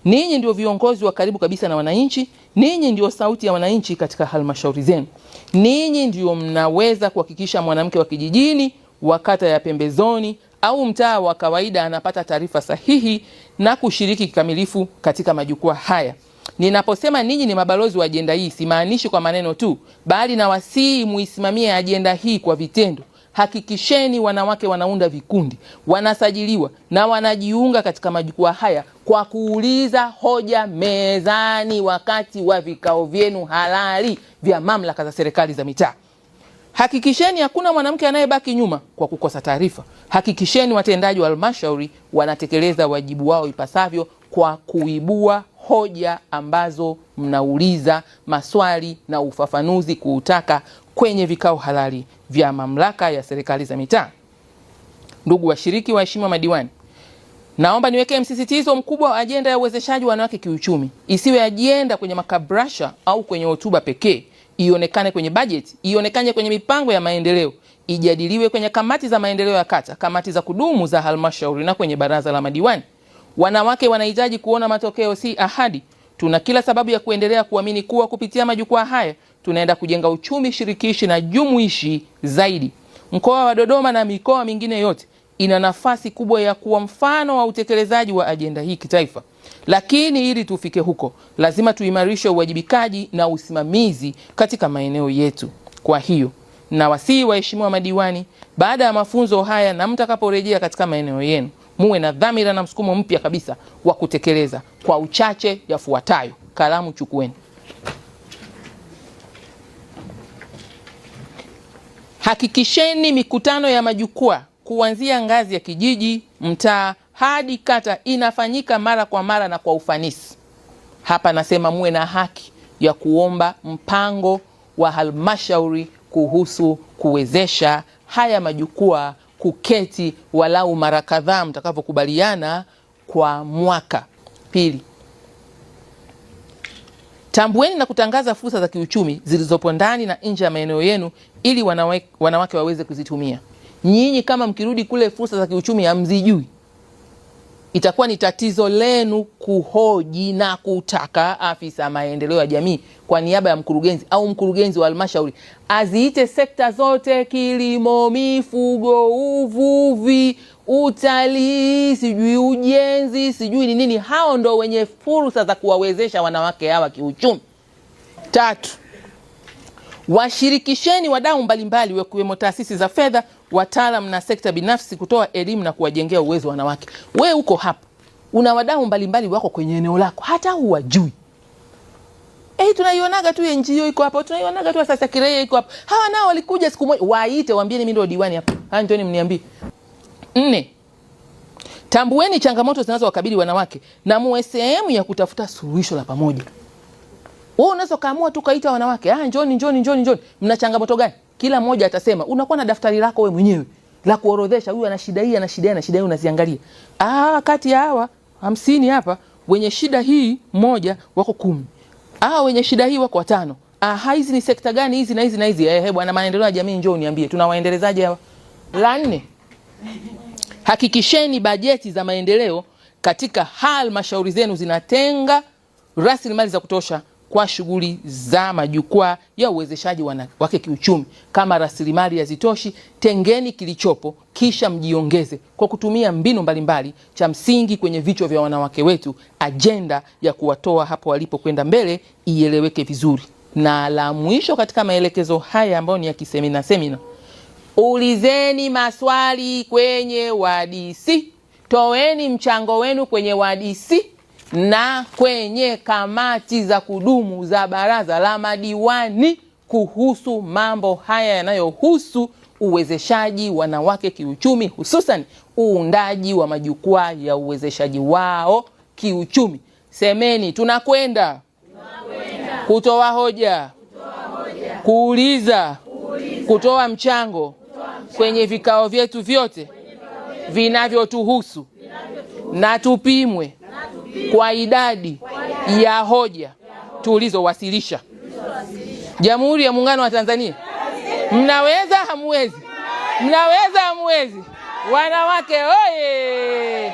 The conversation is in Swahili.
Ninyi ndio viongozi wa karibu kabisa na wananchi, ninyi ndio sauti ya wananchi katika halmashauri zenu. Ninyi ndio mnaweza kuhakikisha mwanamke wa kijijini, wa kata ya pembezoni au mtaa wa kawaida anapata taarifa sahihi na kushiriki kikamilifu katika majukwaa haya. Ninaposema ninyi ni mabalozi wa ajenda hii, simaanishi kwa maneno tu, bali na wasii muisimamie ajenda hii kwa vitendo. Hakikisheni wanawake wanaunda vikundi, wanasajiliwa na wanajiunga katika majukwaa haya kwa kuuliza hoja mezani wakati wa vikao vyenu halali vya mamlaka za serikali za mitaa. Hakikisheni hakuna mwanamke anayebaki nyuma kwa kukosa taarifa. Hakikisheni watendaji wa halmashauri wanatekeleza wajibu wao ipasavyo kwa kuibua hoja ambazo mnauliza maswali na ufafanuzi kuutaka kwenye vikao halali vya mamlaka ya serikali za mitaa. Ndugu washiriki, waheshimiwa madiwani, naomba niweke msisitizo mkubwa wa ajenda ya uwezeshaji wanawake kiuchumi. Isiwe ajenda kwenye makabrasha au kwenye hotuba pekee, ionekane kwenye bajeti, ionekane kwenye mipango ya maendeleo, ijadiliwe kwenye kamati za maendeleo ya kata, kamati za kudumu za halmashauri na kwenye baraza la madiwani. Wanawake wanahitaji kuona matokeo, si ahadi. Tuna kila sababu ya kuendelea kuamini kuwa kupitia majukwaa haya tunaenda kujenga uchumi shirikishi na jumuishi zaidi. Mkoa wa Dodoma na mikoa mingine yote ina nafasi kubwa ya kuwa mfano wa utekelezaji wa ajenda hii kitaifa. Lakini ili tufike huko, lazima tuimarishe uwajibikaji na usimamizi katika maeneo yetu. Kwa hiyo, na wasii waheshimiwa madiwani, baada ya mafunzo haya na mtakaporejea katika maeneo yenu, muwe na dhamira na msukumo mpya kabisa wa kutekeleza kwa uchache yafuatayo. Kalamu chukueni. Hakikisheni mikutano ya majukwaa kuanzia ngazi ya kijiji, mtaa hadi kata inafanyika mara kwa mara na kwa ufanisi. Hapa nasema muwe na haki ya kuomba mpango wa halmashauri kuhusu kuwezesha haya majukwaa kuketi walau mara kadhaa mtakapokubaliana kwa mwaka. Pili, tambueni na kutangaza fursa za kiuchumi zilizopo ndani na nje ya maeneo yenu ili wanawake waweze kuzitumia. Nyinyi kama mkirudi kule fursa za kiuchumi hamzijui, itakuwa ni tatizo lenu kuhoji na kutaka afisa maendeleo ya jamii kwa niaba ya mkurugenzi au mkurugenzi wa halmashauri aziite sekta zote: kilimo, mifugo, uvuvi, utalii, sijui ujenzi, sijui ni nini. Hao ndo wenye fursa za kuwawezesha wanawake hawa kiuchumi. Tatu, washirikisheni wadau mbalimbali wakiwemo taasisi za fedha, wataalamu na sekta binafsi kutoa elimu na kuwajengea uwezo wanawake. We uko hapa, una wadau mbalimbali wako kwenye eneo lako, hata huwajui. Tunaionaga tu NGO iko hapa, tunaionaga tu sasa Kireya iko hapa. Hawa nao walikuja siku moja, waite waambie mimi ndio diwani hapa. Njoni mniambie. 4, tambueni changamoto zinazowakabili wanawake na muwe sehemu ya kutafuta suluhisho la pamoja. Wewe unaweza kaamua tu kaita wanawake, njoni. Mna changamoto gani? Kila mmoja atasema. Unakuwa na daftari lako wewe mwenyewe la kuorodhesha, huyu ana shida hii, ana shida hii, ana shida hii, unaziangalia. Kati ya hawa 50 hapa wenye shida hii moja wako 10. Wenye shida hii wako 5. Hizi ni sekta gani hizi na hizi na hizi? Bwana maendeleo ya jamii njoo uniambie. Tunawaendelezaje hawa? La 4, hakikisheni bajeti za maendeleo katika halmashauri zenu zinatenga rasilimali za kutosha kwa shughuli za majukwaa ya uwezeshaji wanawake kiuchumi. Kama rasilimali hazitoshi, tengeni kilichopo kisha mjiongeze kwa kutumia mbinu mbalimbali. Cha msingi kwenye vichwa vya wanawake wetu, ajenda ya kuwatoa hapo walipo kwenda mbele ieleweke vizuri. Na la mwisho katika maelekezo haya ambayo ni ya semina, ulizeni maswali kwenye wadisi. Toeni mchango wenu kwenye wadisi na kwenye kamati za kudumu za baraza la madiwani kuhusu mambo haya yanayohusu uwezeshaji wanawake kiuchumi, hususan uundaji wa majukwaa ya uwezeshaji wao kiuchumi. Semeni tunakwenda kutoa hoja, kuuliza, kutoa mchango kwenye vikao vyetu vyote vinavyotuhusu na tupimwe kwa idadi ya hoja tulizowasilisha. Jamhuri ya Muungano wa Tanzania. Mnaweza hamwezi? Mnaweza hamwezi? Wanawake oye!